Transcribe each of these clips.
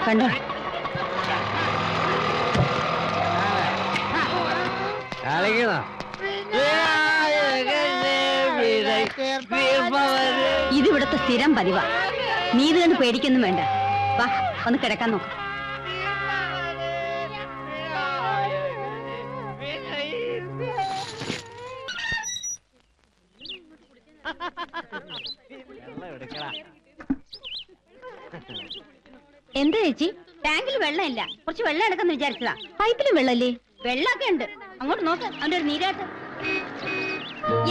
കണ്ടോ? ഇതിവിടുത്തെ സ്ഥിരം പതിവാ. നീ ഇത് കണ്ട് പേടിക്കൊന്നും വേണ്ട. വാ, ഒന്ന് കിടക്കാൻ നോക്ക്. എന്താ ചേച്ചി? ടാങ്കിൽ വെള്ളമില്ല, കുറച്ച് വെള്ളം എടുക്കാന്ന് വിചാരിച്ചതാ. പൈപ്പിലും വെള്ളല്ലേ? വെള്ളമൊക്കെ ഉണ്ട്. അങ്ങോട്ട് നോക്ക്, അവന്റെ ഒരു നീരാട്ട്.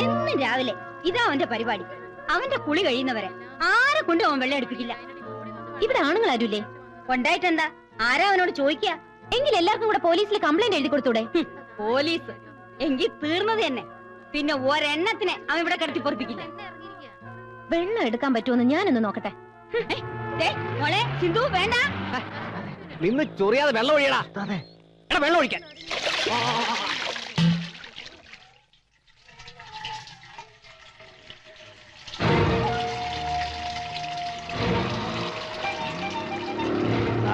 എന്നും രാവിലെ ഇതാ അവന്റെ പരിപാടി. അവന്റെ കുളി കഴിയുന്നവരെ ആരെ കൊണ്ടും അവൻ വെള്ളം എടുപ്പിക്കില്ല. ഇവിടെ ആണുങ്ങൾ ആരുല്ലേ? കൊണ്ടായിട്ടെന്താ? ആരാ അവനോട് ചോദിക്കാ? എങ്കിൽ എല്ലാവർക്കും കൂടെ പോലീസിൽ കംപ്ലൈന്റ് എഴുതി കൊടുത്തൂടെ? പോലീസ് എങ്കിൽ തീർന്നത് തന്നെ. പിന്നെ ഒരെണ്ണത്തിനെ അവൻ ഇവിടെ കിടത്തി പൊറപ്പിക്കില്ല. വെള്ളം എടുക്കാൻ പറ്റുമെന്ന് ഞാനൊന്ന് നോക്കട്ടെ. മോളെ സിന്ധു, വേണ്ട. നിന്ന് ചൊറിയാതെ വെള്ളം ഒഴിയടാ. വെള്ളം ഒഴിക്കാൻ.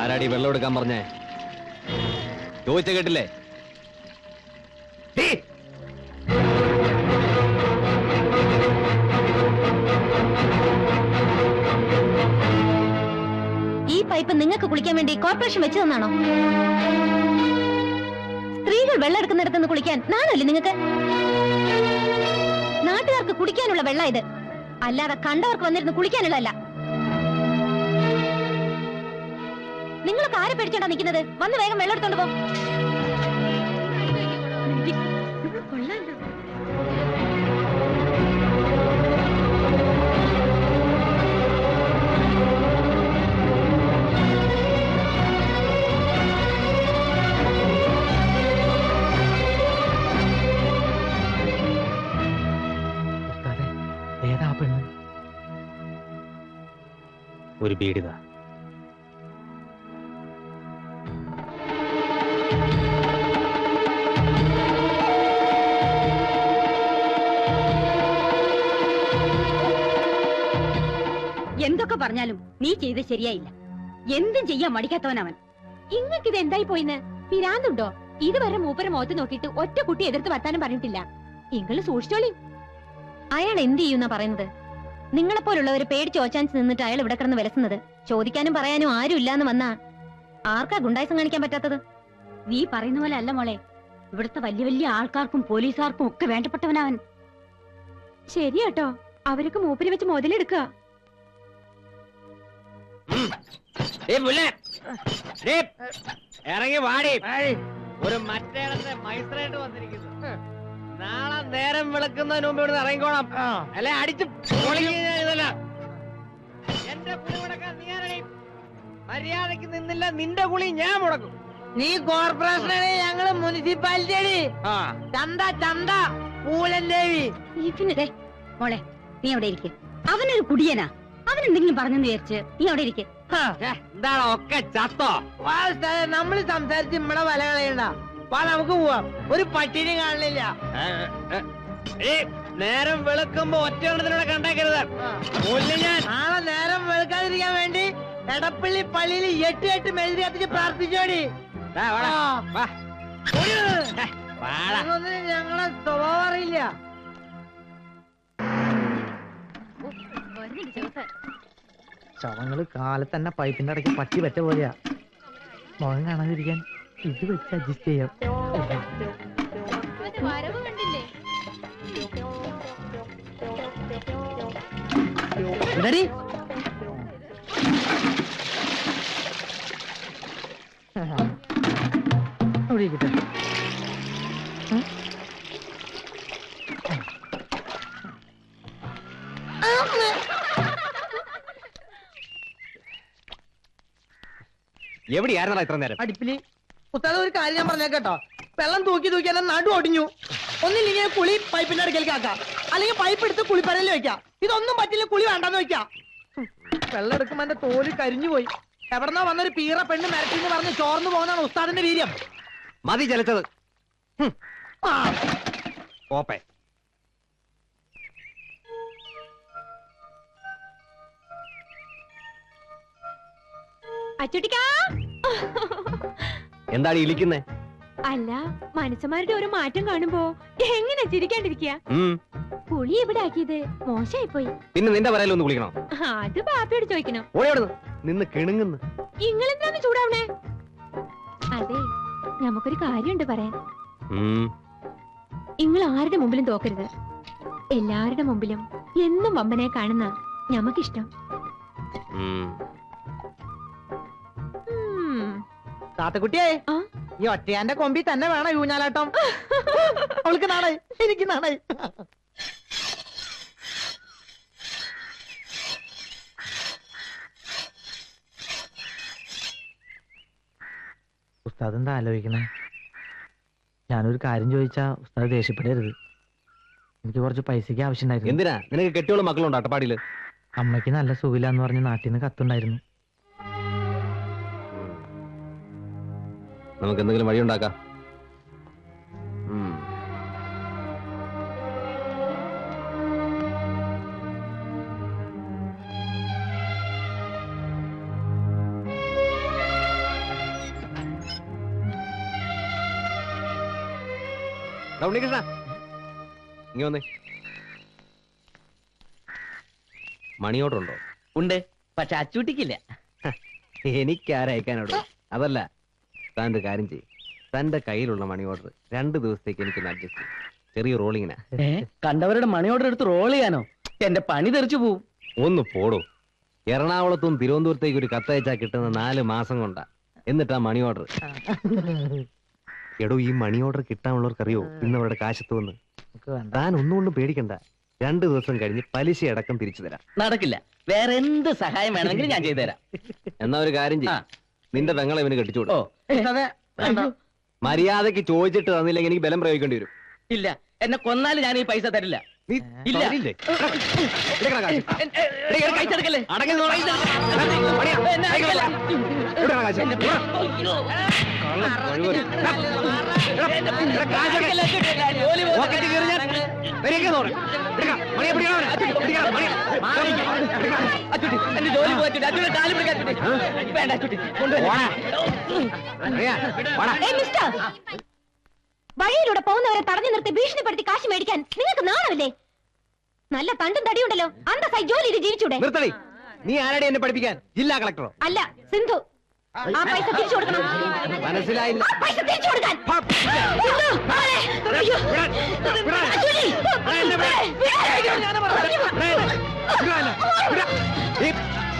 ആരാടി വെള്ളം എടുക്കാൻ പറഞ്ഞേ? ചോദിച്ച കേട്ടില്ലേ? ഈ പൈപ്പ് നിങ്ങൾക്ക് കുളിക്കാൻ വേണ്ടി കോർപ്പറേഷൻ വെച്ചു തന്നാണോ? സ്ത്രീകൾ വെള്ളം എടുക്കുന്നിടത്തുനിന്ന് കുളിക്കാൻ നാണല്ലേ നിങ്ങൾക്ക്? നാട്ടുകാർക്ക് കുടിക്കാനുള്ള വെള്ളം ഇത്, അല്ലാതെ കണ്ടവർക്ക് വന്നിരുന്ന് കുളിക്കാനുള്ളതല്ല. നിങ്ങളൊക്കെ ആരെ പേടിച്ചോണ്ടാ നിൽക്കുന്നത്? വന്ന് വേഗം വെള്ളം എടുത്തോണ്ട് പോ. ഏതാ പെണ്ണ്? ഒരു ബീഡിതാ. എന്തൊക്കെ പറഞ്ഞാലും നീ ചെയ്ത് ശരിയായില്ല. എന്തും ചെയ്യാൻ മടിക്കാത്തവനവൻ. ഇങ്ങക്കിത് എന്തായി പോയിന്ന്? പിരാന്തുണ്ടോ? ഇതുവരെ മൂപ്പരെ മുഖത്ത് നോക്കിയിട്ട് ഒറ്റ കുട്ടി എതിർത്ത് വർത്താനം പറഞ്ഞിട്ടില്ല. ഇങ്ങള് സൂക്ഷിച്ചോളി. അയാൾ എന്ത് ചെയ്യുന്ന പറയുന്നത്? നിങ്ങളെപ്പോലുള്ളവര് പേടിച്ച് ഓച്ചാൻസ് നിന്നിട്ട് അയാൾ ഇവിടെ കിടന്ന് വിലസുന്നത്. ചോദിക്കാനും പറയാനും ആരും ഇല്ലാന്ന് വന്നാ ആർക്കാ ഗുണ്ടായിസം കാണിക്കാൻ പറ്റാത്തത്? നീ പറയുന്ന പോലെ അല്ല മോളെ. ഇവിടുത്തെ വലിയ വലിയ ആൾക്കാർക്കും പോലീസുകാർക്കും ഒക്കെ വേണ്ടപ്പെട്ടവനവൻ. ശരിയാട്ടോ, അവരൊക്കെ മൂപ്പര് വെച്ച് മുതലെടുക്കുക. ഇറങ്ങി വാടി. ഒരു മറ്റേടത്തെ മൈസ്ത്രേറ്റ് വന്നിരിക്കുന്നു. നാളെ നേരം വിളക്കുന്നതിന് മുമ്പ് ഇവിടുന്ന് ഇറങ്ങിക്കോണം. അല്ലെ അടിച്ച് പൊളിക്കുന്നതല്ല. എന്റെ കുളി മുടക്കാൻ നീ ആരടി? മര്യാദക്ക് നിന്നില്ല, നിന്റെ കുളി ഞാൻ മുടക്കും. നീ കോർപ്പറേഷനാണ്, ഞങ്ങള് മുനിസിപ്പാലിറ്റി. ചന്ത ചന്ത പൂലൻ ദേവി. മോളെ നീ അവിടെ ഇരിക്കും. അവനൊരു കുടിയനാ. അവനെന്തെങ്കിലും പറഞ്ഞെന്ന് വിചാരിച്ച് നീ അവിടെ ഇരിക്കും. എന്താണ് ഒക്കെ ചത്തോ? നമ്മള് സംസാരിച്ച് നമ്മളെ വല കളയണ്ട. വാ, നമുക്ക് പോവാം. ഒരു പട്ടിനെ കാണില്ല. നേരം വെളുക്കുമ്പോ ഒറ്റ കണ്ടേക്കരുത്. നാളെ നേരം വെളുക്കാതിരിക്കാൻ വേണ്ടി എടപ്പള്ളി പള്ളിയിൽ 8 മെഴുതി കത്തിച്ച് പ്രാർത്ഥിച്ചോടി. ഞങ്ങളെ സ്വഭാവം അറിയില്ല. ശവങ്ങള് കാലത്ത് തന്നെ പൈപ്പിന്റെ ഇടയ്ക്ക് പറ്റി പറ്റ പോലെയാ. മുഖം കാണാതിരിക്കാൻ ഇത് വെച്ച് അഡ്ജസ്റ്റ് ചെയ്യാം. എവിടെയായിരുന്നടാ ഇത്ര നേരം? അടുപ്പില്. ഉസ്താദ്, ഒരു കാര്യം ഞാൻ പറഞ്ഞേട്ടോ. വെള്ളം തൂക്കി തൂക്കി എന്നെ നടു ഒടിഞ്ഞു. ഒന്നില്ലെങ്കിൽ കുളി പൈപ്പിന്റെ അടുക്കലേക്ക് ആക്കാം, അല്ലെങ്കിൽ പൈപ്പ് എടുത്ത് കുളിപ്പരയിൽ വെക്കാം. ഇതൊന്നും പറ്റില്ല, കുളി വേണ്ടെന്ന് വെക്കാം. വെള്ളം എടുക്കുമ്പോ എന്റെ തോല് കരിഞ്ഞു പോയി. എവിടെന്നാ വന്നൊരു പീറ പെണ്ണ് മരട്ടിന്ന് പറഞ്ഞ് ചോർന്നു പോകുന്നതാണ് ഉസ്താദിന്റെ വീര്യം. മതി ചലിച്ചത്. ഓപ്പേ അച്ചുട്ടിക്കാ. എന്താണ് ഇളിക്കുന്നേ? അല്ല, മനുഷ്യന്മാരുടെ ഒരു മാറ്റം കാണുമ്പോ എങ്ങനെ ചിരിക്കാണ്ടിരിക്കുക? കുളി എവിടെ ആക്കിയത്? മോശമായി പോയി. പിന്നെ നിന്റെ പറയലൊന്ന് കുളിക്കണം. അത് ബാപ്പയോട് ചോദിക്കണം. നിന്ന് കിണുങ്ങുന്നു. ഇങ്ങളെന്താണ് ചൂടാവണേ? അതെ, നമുക്കൊരു കാര്യമുണ്ട് പറയാൻ. നിങ്ങൾ ആരുടെ മുമ്പിലും തോക്കരുത്. എല്ലാവരുടെ മുമ്പിലും എന്നും വമ്പനെ കാണുന്ന ഞമ്മക്കിഷ്ടം. താത്തക്കുട്ടിയെ, ഈ ഒറ്റയാന്റെ കൊമ്പി തന്നെ വേണം ഊഞ്ഞാലാട്ടം. അവൾക്ക് നാണായി, എനിക്ക് നാണായി. ഉസ്താദ് എന്താ ആലോചിക്കണേ? ഞാനൊരു കാര്യം ചോദിച്ചാ ഉസ്താദ് ദേഷ്യപ്പെടരുത്. എനിക്ക് കുറച്ച് പൈസക്ക് ആവശ്യമുണ്ടായിരുന്നു. എന്തിനാ? നിനക്ക് കെട്ടിയോളം മക്കളുണ്ടോ അട്ടപ്പാടിയില്? അമ്മയ്ക്ക് നല്ല സുഖമില്ലാന്ന് പറഞ്ഞ് നാട്ടിൽ നിന്ന് കത്തുണ്ടായിരുന്നു. നമുക്ക് എന്തെങ്കിലും വഴി ഉണ്ടാക്കാം. ഉണ്ണികൃഷ്ണ, ഇങ്ങ വന്നേ. മണി ഓർഡർ ഉണ്ടോ? ഉണ്ട്, പക്ഷെ അച്ചൂട്ടിക്കില്ല. എനിക്കാരയക്കാനോടോ? അതല്ല, താൻ്റെ കാര്യം ചെയ്യും. തന്റെ കയ്യിലുള്ള മണി ഓർഡർ 2 ദിവസത്തേക്ക് എനിക്കൊന്ന് അഡ്ജസ്റ്റ് ചെയ്യും. ചെറിയ റോളിങ്ങിനാ. കണ്ടവരുടെ മണി ഓർഡർ എടുത്ത് റോൾ ചെയ്യാനോ? എന്റെ പണി തെറിച്ചു പോവും. ഒന്ന് പോടോ. എറണാകുളത്തും തിരുവനന്തപുരത്തേക്ക് ഒരു കത്തയച്ചാ കിട്ടുന്ന 4 മാസം കൊണ്ടാ. എന്നിട്ടാ മണി ഓർഡർ. എടോ, ഈ മണി ഓർഡർ കിട്ടാനുള്ളവർക്കറിയോ ഇന്ന് അവരുടെ കാശത്തുവന്ന്? താൻ ഒന്നുകൊണ്ടും പേടിക്കണ്ട. 2 ദിവസം കഴിഞ്ഞ് പലിശ അടക്കം തിരിച്ചു തരാം. നടക്കില്ല. വേറെ എന്ത് സഹായം വേണമെങ്കിലും ഞാൻ ചെയ്തു തരാം. എന്നാ ഒരു കാര്യം ചെയ്യും, നിന്റെ പെങ്ങളെ ഇവന് കെട്ടിച്ചോളൂ. മര്യാദക്ക് ചോദിച്ചിട്ട് തന്നില്ലെങ്കിൽ എനിക്ക് ബലം പ്രയോഗിക്കേണ്ടി വരും. ഇല്ല, എന്നെ കൊന്നാലും ഞാൻ ഈ പൈസ തരില്ല. ഇല്ല. വഴിയിലൂടെ പോകുന്നവരെ തടഞ്ഞു നിർത്തി ഭീഷണിപ്പെടുത്തി കാശ് മേടിക്കാൻ നിങ്ങൾക്ക് നാണമില്ലേ? നല്ല തണ്ടും തടിയുണ്ടല്ലോ, അന്തസ്സായി ജോലി ചെയ്ത് ജീവിച്ചൂടെ? നിർത്തടി. നീ ആരുടെ എന്നെ പഠിപ്പിക്കാൻ? ജില്ലാ കളക്ടറോ? അല്ല, സിന്ധു. ആ പൈസ തിരിച്ചു കൊടുക്കണം. മനസ്സിലായില്ല. ആ പൈസ തിരിച്ചു കൊടുക്കാൻ.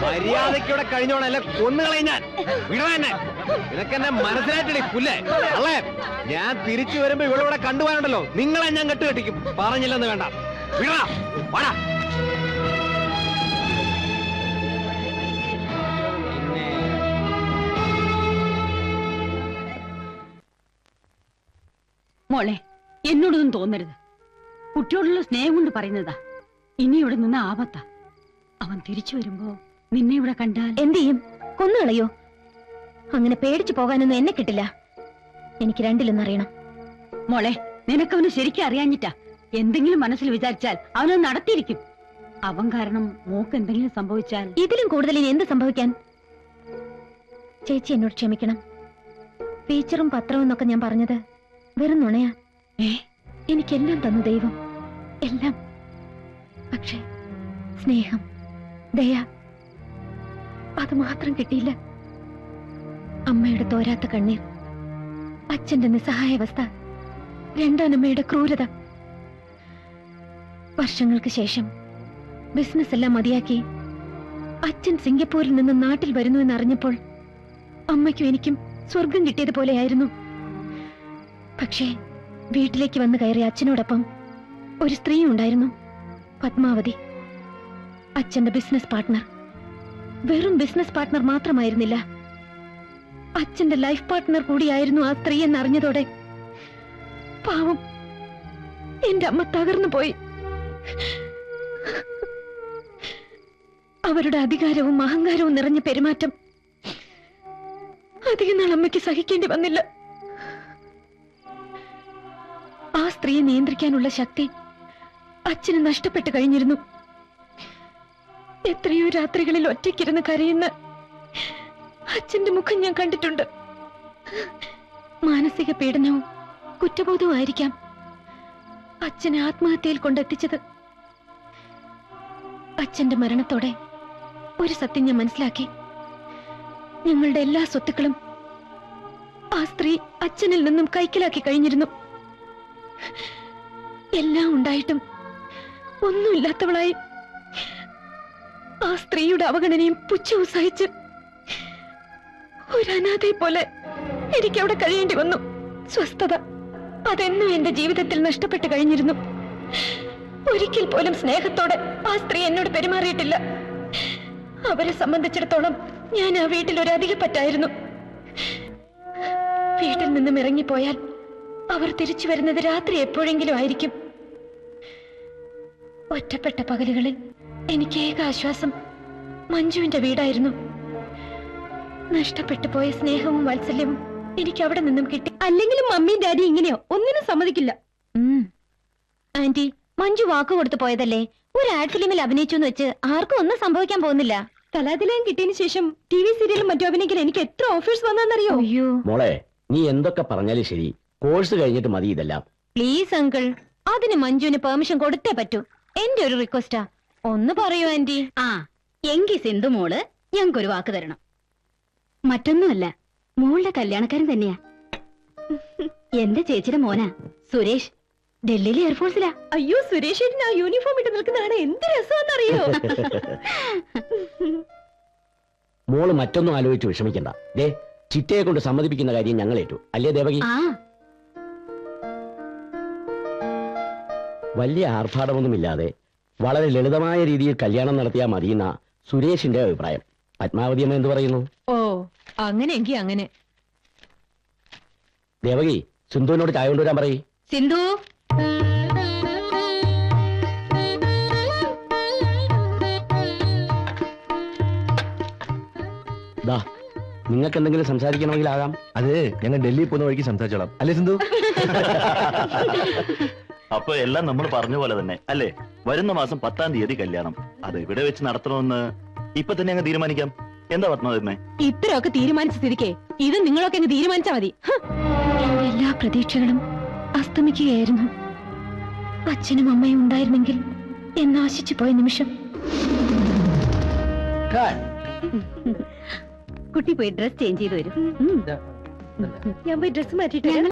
മര്യാദയ്ക്കൂടെ കഴിഞ്ഞോണല്ലേ കൊന്നുകളെ ഞാൻ. വിടവന്നെ. നിനക്കെന്നെ മനസ്സിലായിട്ടില്ലേ പുല്ലേ? അല്ലേ, ഞാൻ തിരിച്ചു വരുമ്പോ ഇവളിവിടെ കണ്ടുപോകാനുണ്ടല്ലോ, നിങ്ങളെ ഞാൻ കെട്ടുകെട്ടിക്കും. പറഞ്ഞില്ലെന്ന് വേണ്ട. വിടാ, വാടാ. മോളെ, എന്നോടൊന്നും തോന്നരുത്. കുട്ടിയോടുള്ള സ്നേഹം കൊണ്ട് പറയുന്നതാ. ഇനി ഇവിടെ നിന്ന് ആപത്താ. അവൻ തിരിച്ചു വരുമ്പോ നിന്നെ ഇവിടെ കണ്ടാൽ എന്ത് ചെയ്യും? കൊന്നുകളയോ? അങ്ങനെ പേടിച്ചു പോകാനൊന്നും എന്നെ കിട്ടില്ല. എനിക്ക് രണ്ടിലൊന്നറിയണം. മോളെ, നിനക്കവന് ശരിക്കും അറിയാഞ്ഞിട്ടാ. എന്തെങ്കിലും മനസ്സിൽ വിചാരിച്ചാൽ അവനത് നടത്തിയിരിക്കും. അവൻ കാരണം മോക്ക് എന്തെങ്കിലും സംഭവിച്ചാൽ ഇതിലും കൂടുതൽ ഇനി എന്ത് സംഭവിക്കാൻ? ചേച്ചി എന്നോട് ക്ഷമിക്കണം. ടീച്ചറും പത്രവും എന്നൊക്കെ ഞാൻ പറഞ്ഞത് വെറും നുണയാ. എനിക്കെല്ലാം തന്നു ദൈവം, എല്ലാം. പക്ഷേ സ്നേഹം, ദയ, അത് മാത്രം കിട്ടിയില്ല. അമ്മയുടെ തോരാത്ത കണ്ണീർ, അച്ഛന്റെ നിസ്സഹായാവസ്ഥ, രണ്ടാനമ്മയുടെ ക്രൂരത. വർഷങ്ങൾക്ക് ശേഷം ബിസിനസ് എല്ലാം മതിയാക്കി അച്ഛൻ സിംഗപ്പൂരിൽ നിന്ന് നാട്ടിൽ വരുന്നു എന്നറിഞ്ഞപ്പോൾ അമ്മയ്ക്കും എനിക്കും സ്വർഗം കിട്ടിയതുപോലെയായിരുന്നു. പക്ഷേ വീട്ടിലേക്ക് വന്നു കയറിയ അച്ഛനോടൊപ്പം ഒരു സ്ത്രീ ഉണ്ടായിരുന്നു, പത്മാവതി. അച്ഛന്റെ ബിസിനസ് പാർട്ട്ണർ. വെറും ബിസിനസ് പാർട്ട്ണർ മാത്രമായിരുന്നില്ല, അച്ഛന്റെ ലൈഫ് പാർട്ട്ണർ കൂടിയായിരുന്നു ആ സ്ത്രീ എന്നറിഞ്ഞതോടെ പാവം എന്റെ അമ്മ തകർന്നു പോയി. അവരുടെ അധികാരവും അഹങ്കാരവും നിറഞ്ഞ പെരുമാറ്റം അധികം നാൾ അമ്മയ്ക്ക് സഹിക്കേണ്ടി വന്നില്ല. ആ സ്ത്രീയെ നിയന്ത്രിക്കാനുള്ള ശക്തി അച്ഛന് നഷ്ടപ്പെട്ടു കഴിഞ്ഞിരുന്നു. എത്രയോ രാത്രികളിൽ ഒറ്റയ്ക്കിരുന്ന് കരയുന്ന അച്ഛന്റെ മുഖം ഞാൻ കണ്ടിട്ടുണ്ട്. മാനസിക പീഡനവും കുറ്റബോധവും ആയിരിക്കാം അച്ഛനെ ആത്മഹത്യയിൽ കൊണ്ടെത്തിച്ചത്. അച്ഛന്റെ മരണത്തോടെ ഒരു സത്യം ഞാൻ മനസ്സിലാക്കി. ഞങ്ങളുടെ എല്ലാ സ്വത്തുക്കളും ആ സ്ത്രീ അച്ഛനിൽ നിന്നും കൈക്കലാക്കി കഴിഞ്ഞിരുന്നു. എല്ലാം ഉണ്ടായിട്ടും ഒന്നുമില്ലാത്തവളായി ആ സ്ത്രീയുടെ അവഗണനയും പുച്ഛവും സഹിച്ച് ഒരു അനാഥയെ പോലെ എനിക്ക് അവിടെ കഴിയേണ്ടി വന്നു. സ്വസ്ഥത അതെന്നും എന്റെ ജീവിതത്തിൽ നഷ്ടപ്പെട്ടു കഴിഞ്ഞിരുന്നു. ഒരിക്കൽ പോലും സ്നേഹത്തോടെ ആ സ്ത്രീ എന്നോട് പെരുമാറിയിട്ടില്ല. അവരെ സംബന്ധിച്ചിടത്തോളം ഞാൻ ആ വീട്ടിൽ ഒരു അധികപ്പറ്റായിരുന്നു. വീട്ടിൽ നിന്നും ഇറങ്ങിപ്പോയാൽ അവർ തിരിച്ചു വരുന്നത് രാത്രി എപ്പോഴെങ്കിലും ആയിരിക്കും. ഒറ്റപ്പെട്ട പകലുകളിൽ എനിക്ക് ഏക ആശ്വാസം മഞ്ജുവിന്റെ വീടായിരുന്നു. നഷ്ടപ്പെട്ടു പോയ സ്നേഹവും വാത്സല്യവും എനിക്ക് അവിടെ നിന്നും കിട്ടി. അല്ലെങ്കിലും മമ്മിയും ഡാഡി ഇങ്ങനെയോ ഒന്നിനും സമ്മതിക്കില്ല. ആന്റി, മഞ്ജു വാക്ക് കൊടുത്തു പോയതല്ലേ. ഒരു ആഡ് ഫിലിമിൽ അഭിനയിച്ചു എന്ന് വെച്ച് ആർക്കും ഒന്നും സംഭവിക്കാൻ പോകുന്നില്ല. കലാതിലയം കിട്ടിയതിനു ശേഷം TV സീരിയലും മറ്റു അഭിനയിക്കാൻ എനിക്ക് എത്ര ഓഫേഴ്സ് വന്നാന്നറിയോ? അയ്യോ മോളെ, നീ എന്തൊക്കെ പറഞ്ഞാലും ശരി, കോഴ്സ് കഴിഞ്ഞിട്ട് മതി ഇതെല്ലാം. പ്ലീസ് അങ്കിൾ, അതിന് മഞ്ജുവിന് പെർമിഷൻ കൊടുത്തേ പറ്റൂ. എന്റെ ഒരു റിക്വസ്റ്റാ, ഒന്ന് പറയൂ ആന്റി. ആ എങ്കി സിന്ധു മോള് ഞങ്ങൾക്കൊരു വാക്ക് തരണം. മറ്റൊന്നുമല്ല, മോളുടെ കല്യാണക്കാരൻ തന്നെയാ. എന്റെ ചേച്ചിയുടെ മോനാ സുരേഷ്. ഡൽഹിയിലെ എയർഫോഴ്സിലാ. അയ്യോ, സുരേഷ് ആ യൂണിഫോം ഇട്ട് നിൽക്കുന്നതാണ് എന്ത് രസമാണെന്നറിയോ? മോള് മറ്റൊന്നും ആലോചിച്ച് വിഷമിക്കണ്ട. ദേ, ചിറ്റയെ കൊണ്ട് സമ്മതിപ്പിക്കുന്ന കാര്യം ഞങ്ങൾ ഏറ്റു. അല്ലേ ദേവകി? ആ വലിയ ആർഭാടമൊന്നുമില്ലാതെ വളരെ ലളിതമായ രീതിയിൽ കല്യാണം നടത്തിയാൽ മതിയെന്ന സുരേഷിന്റെ അഭിപ്രായം. പത്മാവതി അമ്മ എന്ത് പറയുന്നു? ഓ അങ്ങനെയെങ്കി അങ്ങനെ. ദേവകി, സിന്ധുവിനോട് ചായ കൊണ്ടുവരാൻ പറയ്. സിന്ധു, ദാ, നിങ്ങൾക്ക് എന്തെങ്കിലും സംസാരിക്കണമെങ്കിൽ ആകാം. അത് ഞങ്ങൾ ഡൽഹി പോകുന്ന വഴിക്ക് സംസാരിച്ചോളാം. അല്ലേ സിന്ധു? അപ്പൊ എല്ലാം നമ്മൾ പറഞ്ഞ പോലെ തന്നെ അല്ലേ? വരുന്ന മാസം 10-ാം തീയതി കല്യാണം. അത് ഇവിടെ വെച്ച് നടത്തണമെന്ന് ഇപ്പൊ തന്നെ അങ്ങ് തീരുമാനിക്കാം. എന്താ പത്മാവതി? ഇത്രയൊക്കെ തീരുമാനിച്ച സ്ഥിതിക്ക് ഇത് നിങ്ങളൊക്കെ അങ്ങ് തീരുമാനിച്ചാ മതി. എല്ലാ പ്രതീക്ഷകളും അസ്തമിക്കുകയായിരുന്നു. അച്ഛനും അമ്മയും ഉണ്ടായിരുന്നെങ്കിൽ എന്നാശിച്ചു പോയ നിമിഷം. കുട്ടി പോയി ഡ്രസ് ചേഞ്ച് ചെയ്ത് വരും. ഞാൻ പോയി ഡ്രസ് മാറ്റിട്ട്